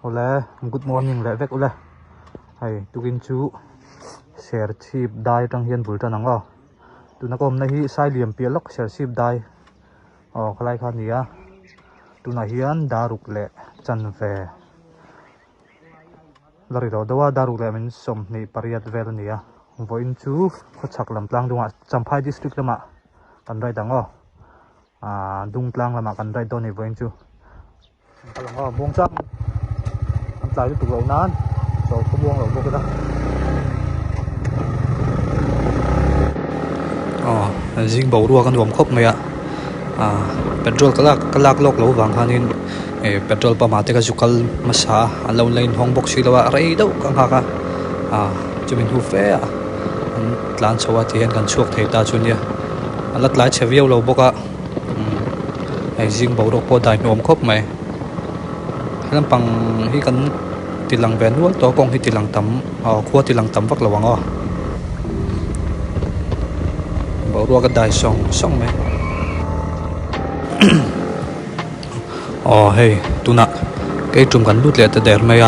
Ole, good morning le vek ole. Hay tukin chu share chip dai tang hian bul tan anga. Tu na kom na hi sai liam pi lok share chip dai. Khalai khan nia. Tu na hian daruk le chan ve. Lari ro dawa daruk le min som ni pariat vel nia. Voin chu khochak lam tlang dunga Champhai district lama kan rai dango. Dung tlang lama kan rai don ni voin chu. Kalango buông chak. Lại tiếp tục lẩu nán rồi có buông lẩu vô cái đó riêng bầu đua con gồm khốc mày ạ petrol cái lạc lốc lẩu vàng hanin petrol pa mate cái chukal masa lâu lên hong box xí đâu rây đâu căng haka cho mình thu phê lan sâu thì hiện gần chuộc thấy ta chun nha lát lái xe viêu lẩu bốc riêng bầu đua có đại gồm khốc mày làm bằng hi kan tilang ven wal to kong hi tilang tam khua tilang tam vak lawang bo ro ka dai song me hey tuna cái trum kan lut le ta der me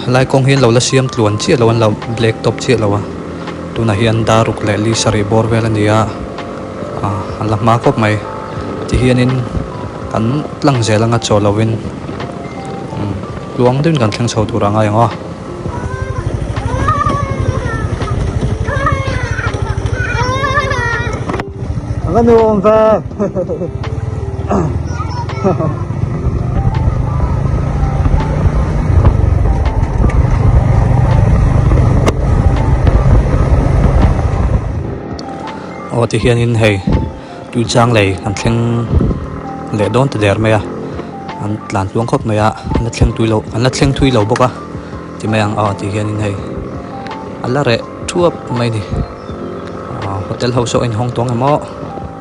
lai kong hian lo la siam tluan chi lo an lo black top chi lo tuna hian daruk le li sari bor vel ania ala ma khop mai ti hianin kan tlang zelanga cholawin luang din kan thlang chho tur anga yang Ang nuông về thì hiện in hay tu trang lei kan thlang le don te der me an tlan luang khop mai an thleng thui lo boka ti mai ang ti hian in hei ala re thuap mai ni hotel house in hong tong amo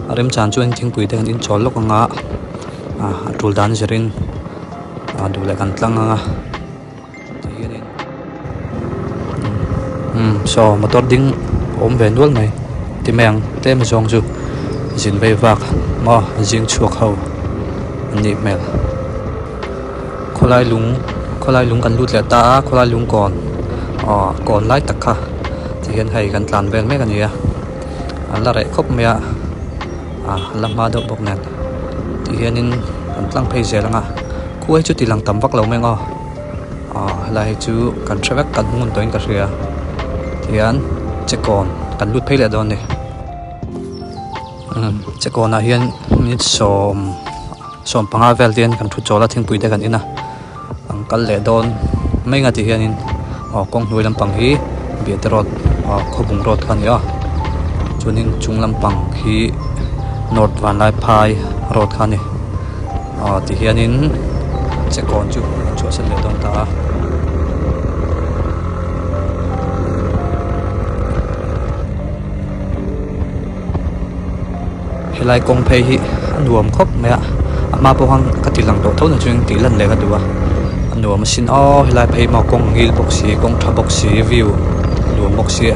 arem chan chuan thingpui te in chol lok anga atul dan zerin du le kan tlang anga ti hian in so motor ding om ven wal mai ti mai ang te ma jong chu jin ve vak mo jing chuak ho ni mel kholai lung kan lut le ta kholai lung kon lai takha ti hian hei kan tlan vel me kan nia ala re khop me lama do bok nan ti hianin kan tlang phei zelanga khuai chu tilang tam vak lo me ngo lai chu kan trawek kan mun toin ka ria hian chekon kan lut phei le don ni chekon a hian mit som panga vel dian kan thu chola thingpui te kan ina kal le don mai nga ti hianin kong hnui lampang hi beterot khobung rot khan ya chunin chung lampang hi north van lai phai rot khan ni ti hianin chekon chu sel le don ta helai kong phei hi anuam khop me ma po hang katilang do thona chung ti lan le ka duwa nuam sin hilai phei ma kong hil boxi kong tha boxi view nuam boxi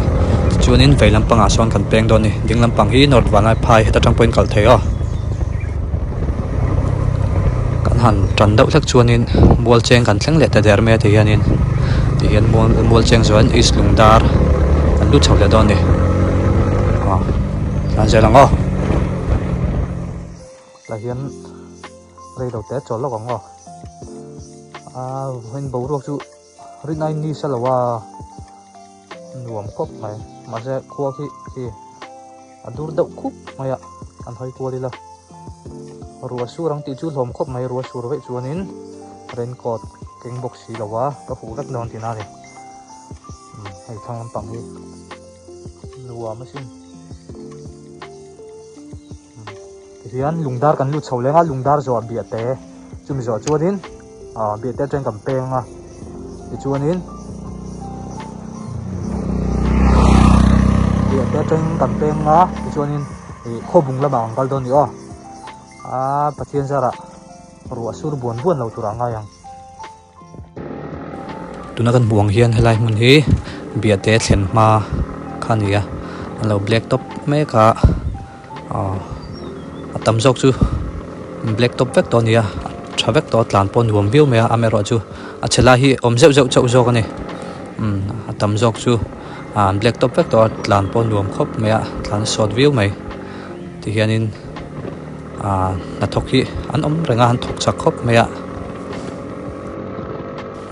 chuanin veilam panga son kan peng don ni dinglam pang hi north vanai phai heta tang point kal thei kan han tran deuh thak chuanin bol cheng kan thleng le ta der me te hianin ti hian bol cheng zon is lungdar kan lu chho le don ni lan zelang la hian rei do te chol lo ngo hen bầu ruột chú rin ai ni sa lawa nuam khop mai ma se khua khi adur dau khup maya an hoi ko dila ruwa su rang ti chu hlom khop mai ruwa sur ve chuanin raincoat keng box si lawa ka hu lak don tina ni hei thang pang hi nuam masin rian lungdar kan lu chho lenga lungdar zo bia te chumi zo chuanin biệt te trên cầm peng thì chuanin biệt te trên cầm peng thì chuanin thì kho bung la bang kal don yo pathian zara ruwa sur buan lo turanga yang tuna kan buang hian helai mun hi biệt te thlen ma khania lo black top me ka tam jok chu black top vek ton ya travek to tlan pon nuam view me amero chu a chela hi om zeu zeu chau zo kani atam zok chu black top vek to tlan pon nuam khop me a tlan short view mai ti hianin na thok hi an om renga han thok chak khop me a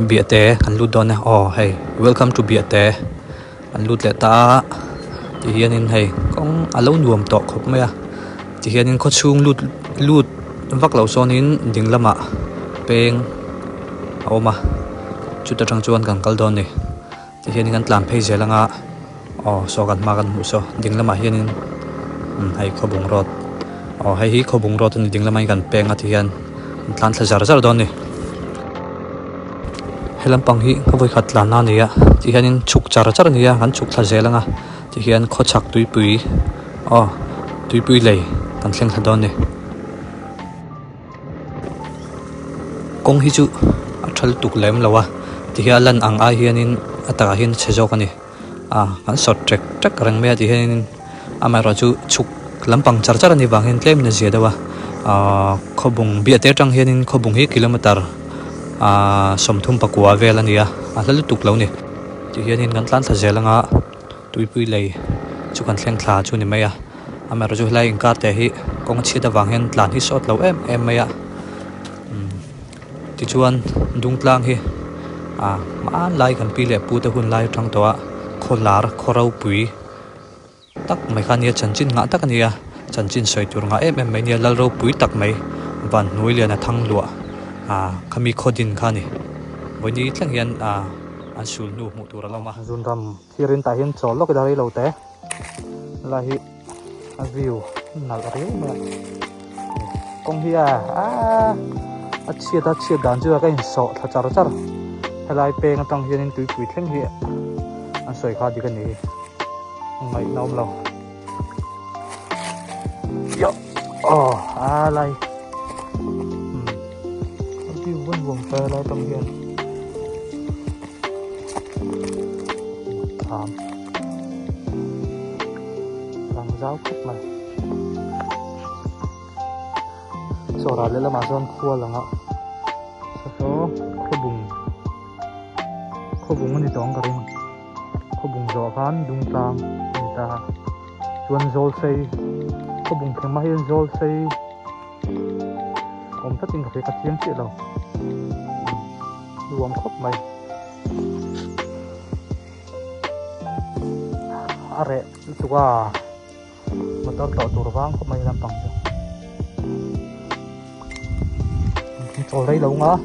biate kan lut don oh hey welcome to biate an lut le ta ti hianin hey kong alo nuam to khop me a ti hianin kho chung lut vak lo sonin ding lama peng oma chuta tang chuan kan kal don ni ti hianin kan tlam phei zelanga so kan ma kan mu so ding lama hianin hai khobung rot hai hi khobung rot ni ding lama kan peng a ti hian tlan thla zar zar don ni helam pang hi khoi khat la na ni a ti hianin chuk char char ni a han chuk thla zelanga ti hian kho chak tuipui tuipui lei kan thleng thla don ni kong hi chu athal tuk lem lawa ti hian ang a hianin ataka hian chejo kani kan short trek rang me ti hianin amara chu chuk lampang char char ani wang hin tlem na zia dawa khobung biate tang hianin khobung hi kilometer somthum pakua vel ania hlalu tuk lo ni ti hianin kan tlan thla zelanga tuipui lei chu kan thleng thla chu ni mai a amara chu hlai in ka te hi kong chhita wang hen tlan hi short lo em mai a ti chuan dung tlang hi ma lai kan pi le pu te hun lai thang to a kholar khorau pui tak mai khan ya chanchin nga tak ania chanchin soi tur nga em mai nia lal ro pui tak mai van noi le na thang lua khami khodin khani boni tlang hian an sul nu mu tur lama zun ram hirin ta hian chol lok dai lo te la hi a view nal riu ma kong hi chia dan chu ka in so tha char char helai peng atang hian tui pui thleng hi an soi kha di kan ni ngai nom lo yo lai view vun vum pe lai tang hian tham rang rau khắp mày so ra le lama zon khua langa so khobung ni tong ka ring khobung zo khan dung tang ni ta chuan zol sei khobung pheng ma hian zol sei om ta ting ka chiang chi lo ruam khop mai are tuwa motor to tur wang khop mai lampang chỗ đây đâu ngã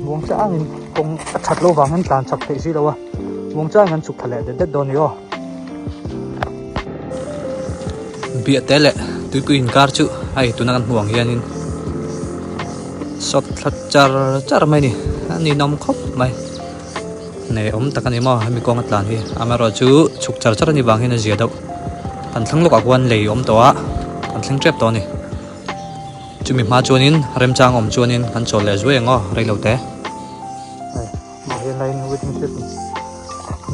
buông cha anh cũng chặt lâu vàng hơn tàn chặt thế gì đâu buông cha anh chụp thật lẹ để đất đồn đi bịa té lẹ tôi cứ in car chứ hay tôi đang buông hiền sọt thật char mày nè anh nằm khóc mày này ông ta cái này mà mình con ngắt làn đi mà rồi chứ chụp char này vàng hiền là gì đâu anh thằng lúc quan lấy ông đó anh thằng trap đó nè chú mình ma chuanin rem chang om chuanin kan chol le zue ngo rei lo te ma hian lai ni waiting shed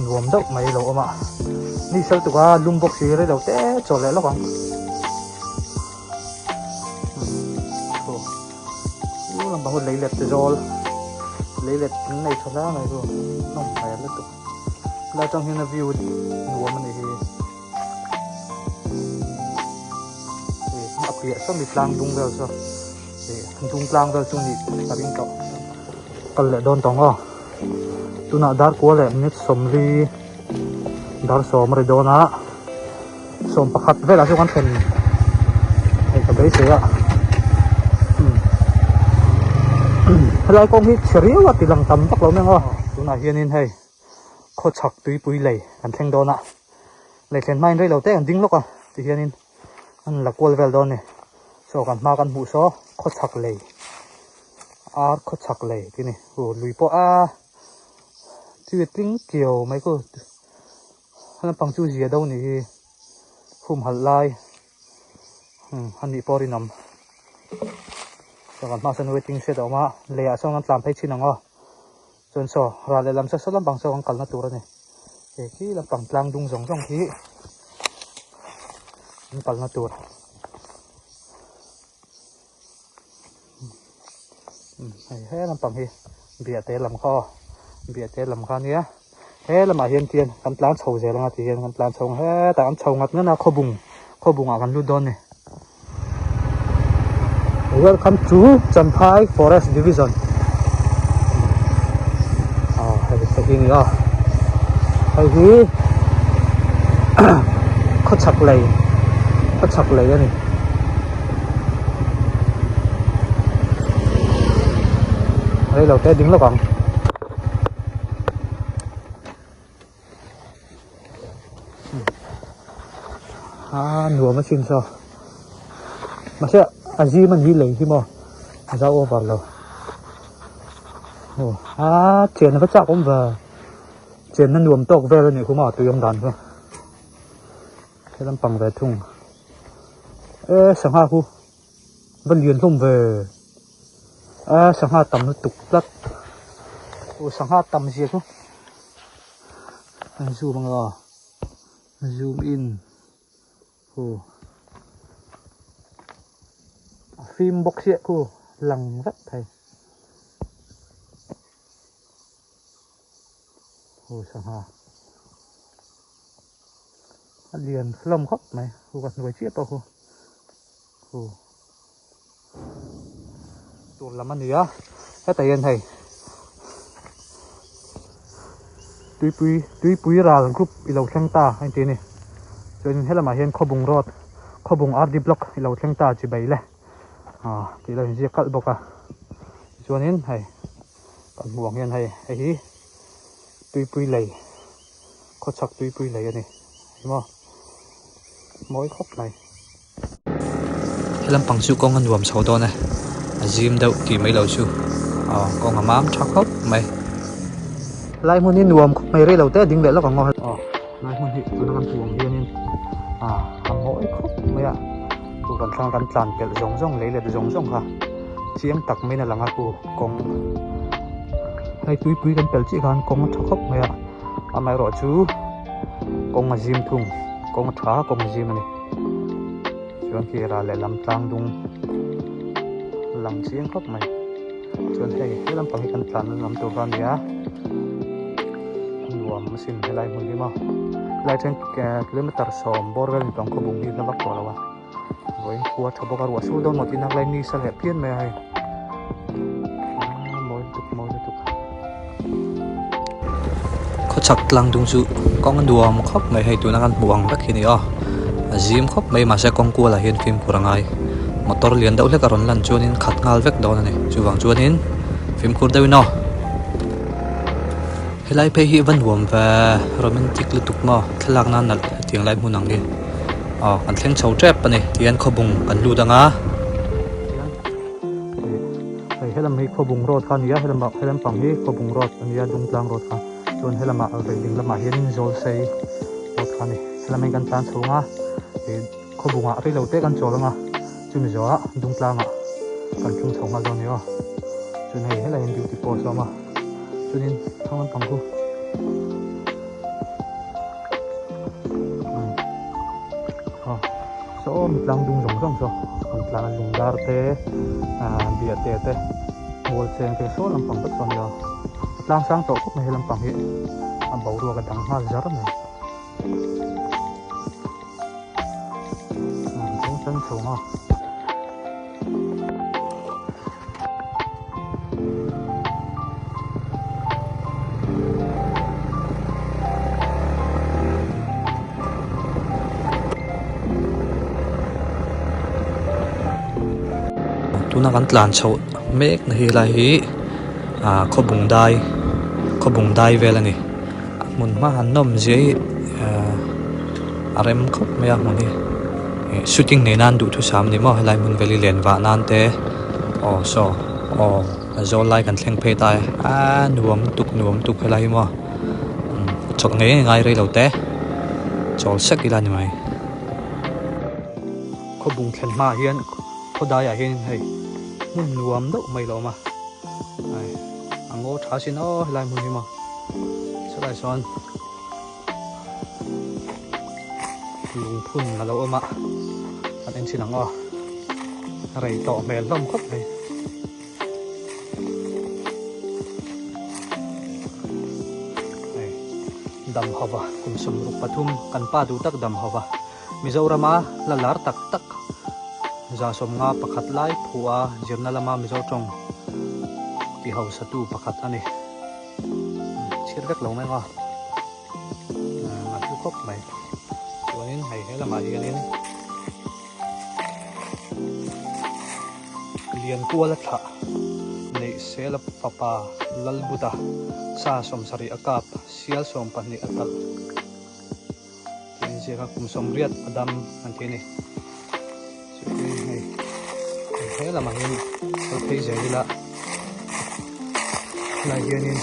nuam deuh mai lo ama ni sel tuka lum box hi rei lo te chol le lo kang lam bang lei let te zol lei let nei thola ngai ro nom mai le tu la chang hian view nuam ani hi apia so mi tlang dung vel so dung tlang vel chung ni taring to kal le don tong tuna dar ko le nit somli dar som re dona som pakhat vela chu kan fen ai ka bei se ya helai kong hi chriu wa tilang tam tak lo me tuna hianin hei kho chak tui pui lei kan thleng dona le thlen main rei lo te an ding loka ti hianin an la kol vel don ni so kan ma kan mu so kho chak lei kho chak lei ti ni lui po chu tling kiao mai ko han pang chu zia đâu ni hum hal lai han ni pori nam so kan ma san waiting shed oma le a song an tlam phei chin anga chon so ra le lam sa so lam pang so kan kal na tur ani ki lam pang tlang dung zong zong ki kal na tur he làm bằng hi bịa té làm kho bịa té làm kho nia he làm mà hiền tiền căn plan sầu dễ lắm thì hiền căn plan sầu he tại ăn sầu ngắt nữa là kho bùng à căn lu don này welcome to Champhai Forest Division hay cái gì nữa hay gì có chặt lầy này đây là cái đứng là bằng nửa mà xin sao mà sẽ gì mình đi lấy thì mà ra ô vào rồi tiền nó chắc cũng về tiền nó nuông tóc về rồi này cũng mà từ ông đàn thôi cái làm bằng về thùng sáng ha khu vẫn liền không về sáng ha tầm nó tục lắm sáng ha tầm gì không zoom bằng zoom in phim bọc xe cô lằng rất thầy sáng ha liền lồng khóc này cô gặp người chết to cô tụi làm ăn gì á hết tay anh thầy tuy ra group ilau thang ta anh chị này cho nên hết là mà hiện kho bùng RD block ilau thang ta chỉ bảy lẻ thì là gì cắt bọc cho nên thầy còn buồng hiện thầy ấy tuy lầy có chắc tuy lầy này đúng không mỗi khóc này làm bằng su con ăn nuông sầu to này gym đâu thì mấy lâu su con ngắm ám chắc khóc mày lại muốn đi nuông mày đây đầu tết đinh lệ nó còn ngon lại muốn đi nó còn buồng hiên hàng mỗi khóc mày cô còn sang gắn tràn cái giống lấy là giống ha chiếng tặc mấy là làm cô con hay tuy gần pel chị gan con chắc khóc mày mày rõ chú con mà gym thùng con thả con mà gym này chuyện kia là lại làm trang đúng làm chiếng khóc mày chuyện này làm bằng cái căn tràn làm tổ van nhá nuông mà xin hay lại muốn đi mà lại trên kilometer sòng bor gần trong khu vùng đi nó bắt đầu rồi với qua thabo cả ruột xuống đâu một tí năng lên đi sang hẹp thiên mày hay mồi tục có chặt lăng dung dụ con nuông khóc mày hay tụi nó ăn buồng rất khi này gym khóc mày mà sẽ con cua là hiện phim của ai motor liền đâu lấy cả rốn lần cho nên khát ngal vét đó này chú vàng cho nên phim của đâu nó hay lại phải hi văn huống và romantic lưu tục mà thế lạc nan là tiếng lại muốn năng đi anh thèn sầu trap này thì anh kho bùng anh lưu đằng hay làm hi kho bùng rốt kan ya hay làm bằng hi kho bùng rốt anh ya dung lang rốt kan chọn hay làm ở đây đừng làm hiến rồi xây rốt kan này hay làm anh tan sầu nga thì kho bùng ở đây lâu tết anh cho lắm chun gió dung lang kan chung sầu nga rồi nhá chun hay là anh beauty pose mà cho nên không ăn bằng cô số một lần dung giống rồi một lần dùng đar te bia te mua trên cái số làm bằng bất còn nhiều làm sang tổ quốc này làm bằng hiện bảo đua cái đằng hoa rất này cũng chân số ha tu na kan tlan chho mek na hi lai hi kho bung dai vel ani mun ma han nom je rem khop me mun hi shooting ne nan du thu sam ni mo lai mun veli len wa nan te so zo lai kan thleng phe tai nuam tuk lai mo chok ngai rei lo te chol sak ila ni mai kho bung thlen ma hian kho dai hian hei mun nuam đâu mày lo mà ngô thả xin nó lại muốn đi mà sẽ lại son lùng phun là lâu mà anh em xin lắng rầy tỏ mèn lông khóc này dam hawa kum sumruk pathum kan pa du tak dam hawa Mizorama lalar tak tak za som nga pakhat lai phua jirna lama mizo tong ki hau satu pakhat ani chir vek lo mai nga tu khop mai chuanin hei he lama hianin lian kuala tha nei sela papa lalbuda sa som sari akap sial som pani atal ni sira kum som riat adam antini he lama hin al thei zela la hianin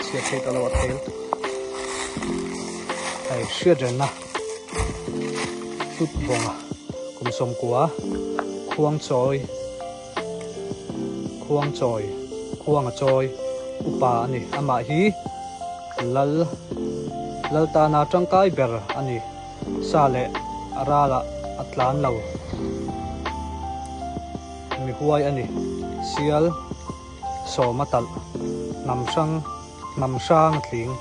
chia thei talo thel ai sia na tut bonga kum som kwa khuang choi khuang choi upa ani ama hi lal ta na tangkai ber ani sale arala atlan lo mi huai ani sial so matal nam sang tling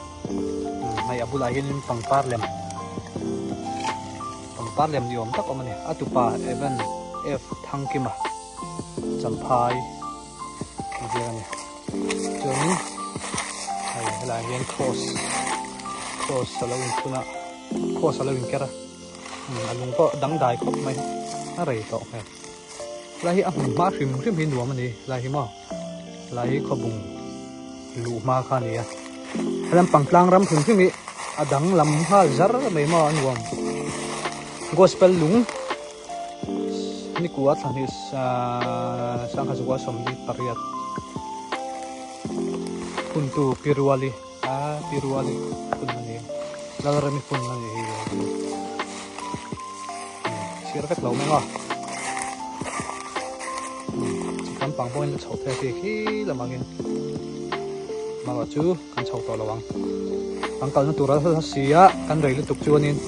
mai abula hin pangpar lem diom tak omani atupa even f thangkima champhai jiani choni ai hala hian cross salawin tuna cross salawin kera alung ko dang dai khop mai a rei to he lai a ma hrim hin nuam ani lai hi ma lai khobung lu ma kha ni a ram pangtlang ram phun phimi adang lam hal zar mai ma anwam gospel lung ni kuat hani sang haswa somdi pariat puntu pirwali punani lalarami punani sirkat lo menga kan pangpoin le chau the khi lamangin mawa chu kan chau to lawang angkal na tura sa sia kan rei le tuk chuanin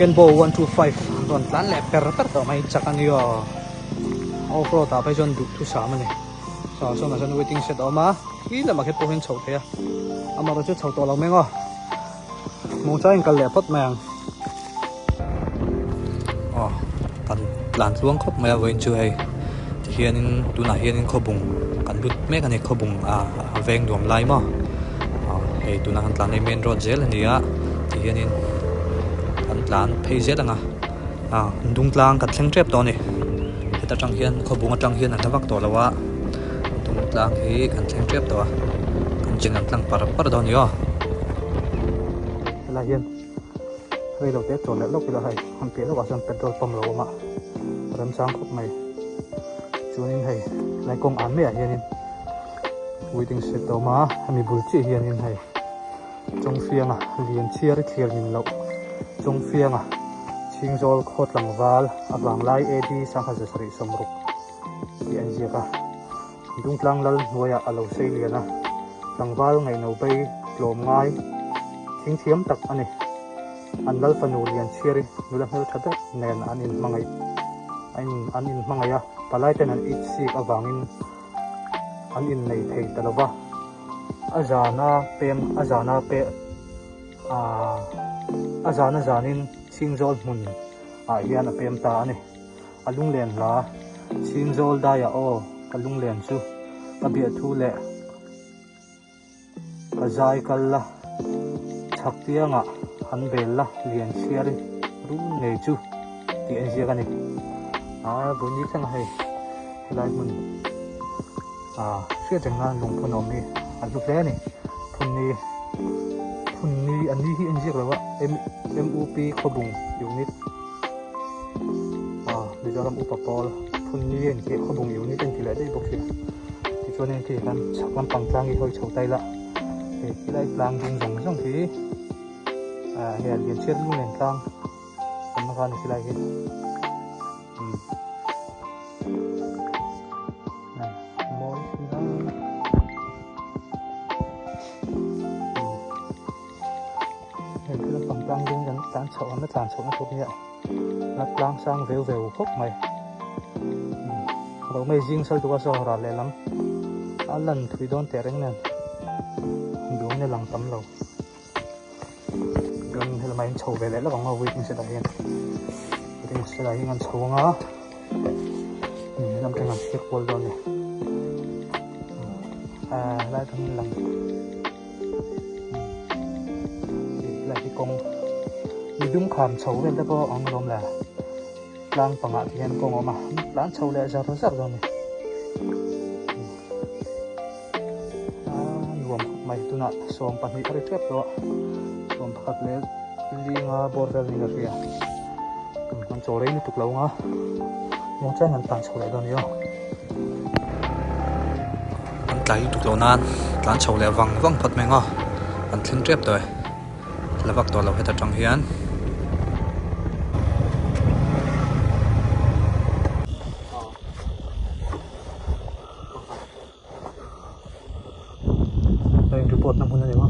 Kenbo 125 don plan le per to mai chakan yo off road ta pai jon du thu sa mani so na san waiting set oma hi la ma khet po hen chau the ama ro chu chau to lo mengo mo cha in kal le pot mang plan luang khop mai voin chu hei hianin tuna hianin khobung kan lut me kan e khobung veng dom lai mo hei tuna han tlan main road zel ania hianin lan phei zet anga dung tlang ka thleng trep to ni heta tang hian khobunga tang hian an lawak to lawa dung tlang hi kan thleng trep to kan jingan tlang par do ni yo la hian rei lo te to le lok la hai han pe lo wa san petrol pump lo ma ram sang khop mai chunin hei lai kong an me a hianin waiting set to ma ami bul chi hianin hei chong fianga lian chiar thlir min lo chung fianga chingzol khot langwal awang lai edi sangha jasari somruk ti anjika dung tlang lal noya alo sei liana langwal ngai no bei tlom ngai thing thiam tak ani an lal panu lian chiri nula hel thada nen anin mangaya palai ten an ich sik awangin anin nei thei talawa azana pe azana zanin chingzol mun hian a pem ta ani alung len la chingzol da ya kalung len chu abia thu le azai kalla chaktianga han bella lian chiari ru nei chu ti an sia kani buni thang hai lai mun sia changa lung phun omi alu ple ni phunni ani hi anjik lawa MUP khobung unit mizoram upapol phunni en ke khobung unit en kila dei bokhi ti chonen ki kan saklam pangtlang hi hoi chhotai la e kilai tlang dung jong ki he lian chet lu nen tlang amma kan kilai hi lang ding gan tan chho na tan chho na thut nia na lang sang veu veu khop mai ro mai jing sal tu ka so ra le lam alan thui don te reng nan duang ne lang tam lo gan hel mai chho ve le la bang wi ting se da hian ting se da hian chho nga lam teng an ke pol don ni lai thang lang lại cái con đi đúng khám xấu lên đó có ông lom là lang bằng ngã thì em con mà lang xấu lại ra nó rất rồi này luồng mày tu nát xoong pan hít ở trước đó xoong phát lên đi ngã border đi rồi kìa con chỗ đấy nó tục lâu ngã mong chắc ngăn tàn xấu lại đó nhiều anh thấy tục lâu nan lang xấu lại văng văng phát mày ngã anh thinh trép rồi là vắtตัวเราให้ตัดจังเฮียนเรายังรีพอร์ตน้ำพุนอะไรวะ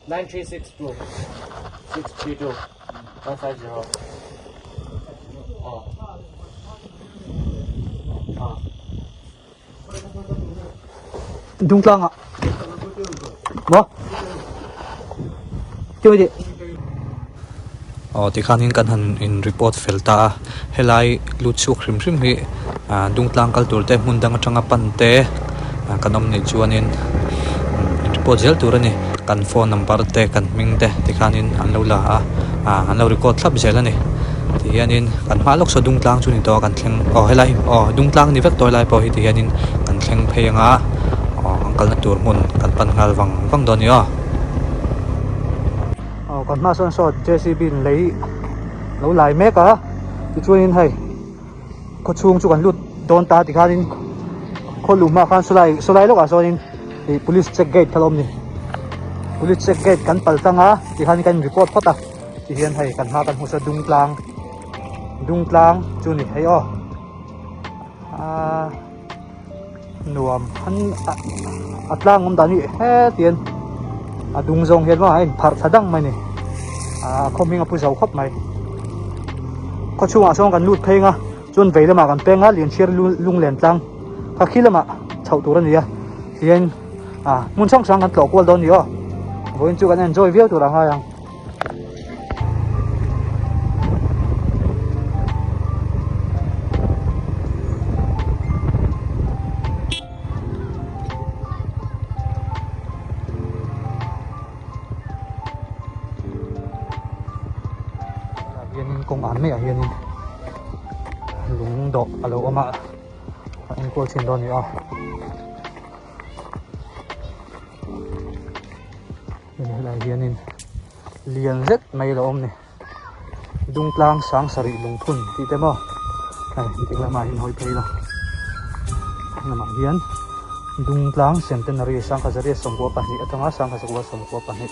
9362 632 150 đúng lăng ạ vâng chơi đi thì khán in kan han in report filta helai lut chu khrim khrim hi dung tlang kal tur te mun dang atanga pan te kanom ni chuanin in report zel tur ani kan phone number te kan ming te ti khán in an lo la an lo record thlap zel ani ti hianin kan hma lok so dung tlang chu ni to kan thleng helai dung tlang ni vek toy lai po hi ti hianin kan thleng pheyanga kal na tur mun kan pan ngal wang don yo còn ma son sọt JCB lấy lâu lại mẹ cả thì chui in hay có chuông chu kan lut don ta thì khan in có lùm mà khan số lại lúc so in thì police check gate thalom ni police check gate kan pal tanga thì khan kan report phota thì hian hay kan ha kan husa dung tlang chu ni hay nuam han atlang om dani he tiền dung zong hian ma in phar thadang mai ni không mình pu zau khop mai có chung song kan lut phenga chun veile ma kan penga lian chiar lung len tlang kha khilama chau tur ani hian mun sang kan tlo kwal don ni voin chu kan enjoy view tur ha yang công án này hiền lúng độ alo mà anh cô trên đó nữa này là hiền liền rất mấy là ôm này dung tlang sáng sari lung phun thì thế mà này thì là mà hiền hồi thấy là mà hiền dung tlang centenary sang cái gì sống qua pani ở trong sang cái gì sống qua pani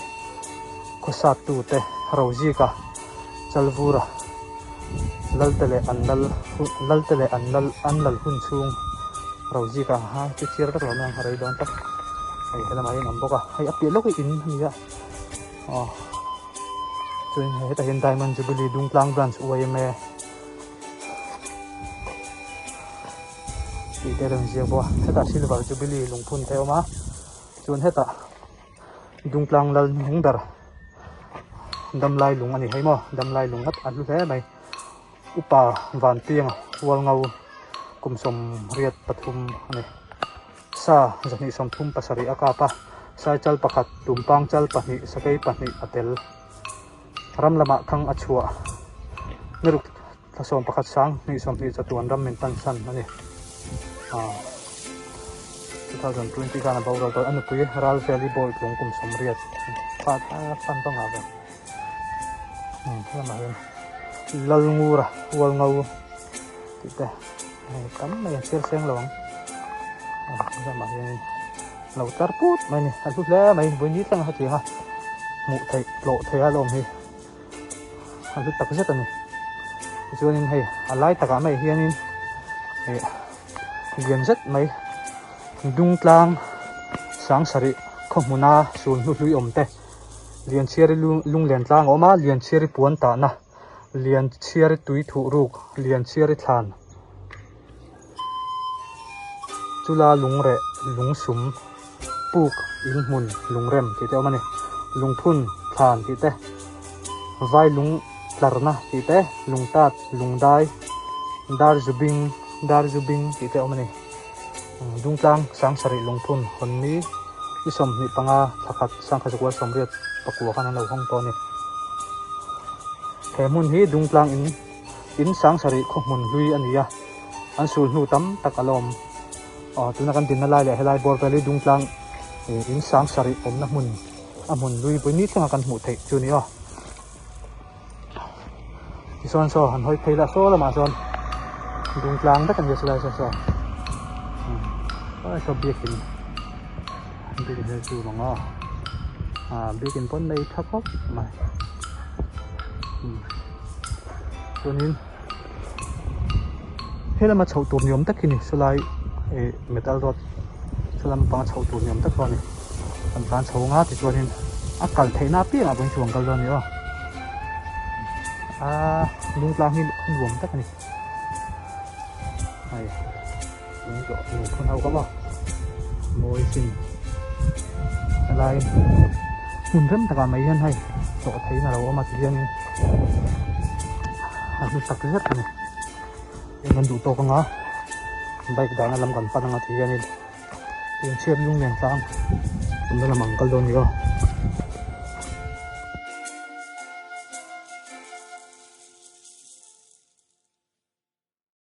có sát tu te rauji cả chalvura laltale anlal hun chung rauji ka ha chu chiar ka ron ha rei don tak ai kala mai nam boka ai api lo in ni ya chuin he ta hin diamond jubilee dung tlang branch uame ti te rang zia bo heta silver jubilee lungphun te oma chuan heta dung tlang lal hung dar dam lai lung ani heimo dam lai lung at alu he mai upa van tiang wal ngau kum som riat pathum ani sa jani som thum pasari akapa sa chal pakhat tumpang chal pahni sakai pahni atel ram lama khang achua niruk thasom pakhat sang ni som ni chatuan ram men tan san ani 2020 kana bawra to anu pui ral valley boy kum som riat pa pan to nga ba lama lal ngura wal ngau kita kam mai sel seng lawang lama yang lau tar put mai ni alu la mai boni tang ha chi ha mu thai lo thai alom hi alu tak zet ani chuanin hei alai taka mai hianin lian zet mai dung tlang sang sari khomuna sun hlui om te lian chiari lung lian tlang oma lian chiari puan ta na lian chiari tui thu ruk lian chiari thlan chula lung re lung sum puk in mun lung rem ti te oma ni lung phun thlan ti te vai lung tlarna ti te lung tat lung dai dar zubing ti te oma ni dung tlang sang sari lung phun hon ni isom ni panga thakat sang khajwal somriat pakua kana lo hong to ni hemun hi dung tlang in sang sari khomun lui ania an sul nu tam takalom tuna kan din na lai le helai bor peli dung tlang in sang sari om na mun amun lui poi ni tanga kan mu thei chu ni son so han hoi thei la so la ma son dung tlang ta kan yesulai so so bikin bikin he chu manga bikin pon nei thapok mai chuanin helama chho tur niom takini sulai metal rod sulam pang chho tur niom tak ron ni an plan chho nga ti chuanin akal theina pi a bang chuang kal ron ni lung tlang hi luom takani ai lung to lung phun hau ka ba môi xin lại mun rem taka mai hian hai to thấy là đâu mà tiền mình sắp hết rồi mình đủ to con ngó bay cái đó là làm còn pan ngó thì hian tiền chiêm lung nền sang chúng ta làm bằng câu đơn gì không